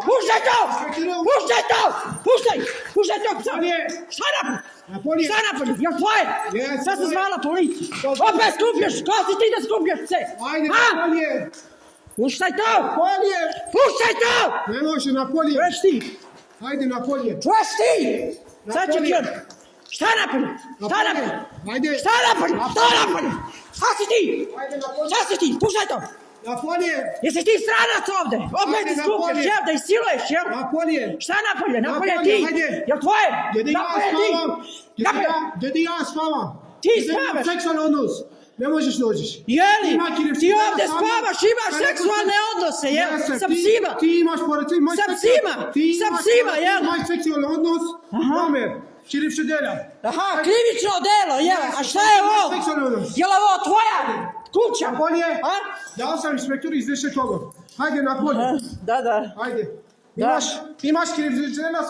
Puštaj to! Puštaj to! Puštaj to psa! Šta napolje? Šta napolje? Jel tvoje? Sad se zvala policiju. Opet skupljaš, ko si ti da skupljaš pse? Ajde napolje! Puštaj to! Napolje! Puštaj to! Ne može napolje! Čuješ ti? Ajde napolje! Čuješ ti? Sad će ti on... Šta napolje? Šta napolje? Ajde! Šta napolje? Šta napolje? Šta si ti? Ajde napolje! Šta si ti? Puštaj to! Napolje! Jesi ti stranac ovde? Opet ti skupljaš, jel? Da isiluješ, jel? Napolje! Šta napolje? Napolje ti? Jel tvoje? Gdje ja Napolje ti? spavam? Gdje ja spavam? Ti spavaš? Seksualni odnos! Ne možeš dođeš! Jeli? Ti ovde spavaš, imaš seksualne odnose, jel? Sa psima? Ti imaš pored... Sa psima? Sa psima, jel? Ti imaš seksualni odnos, Nomer, krivično delo. Aha, krivično delo, jel? A šta je ovo? Jel ovo tvoja kuća? Napolje! Dao sam inspektoru izveše toga. Hajde napolje. Da. Hajde. Imaš krivično delo,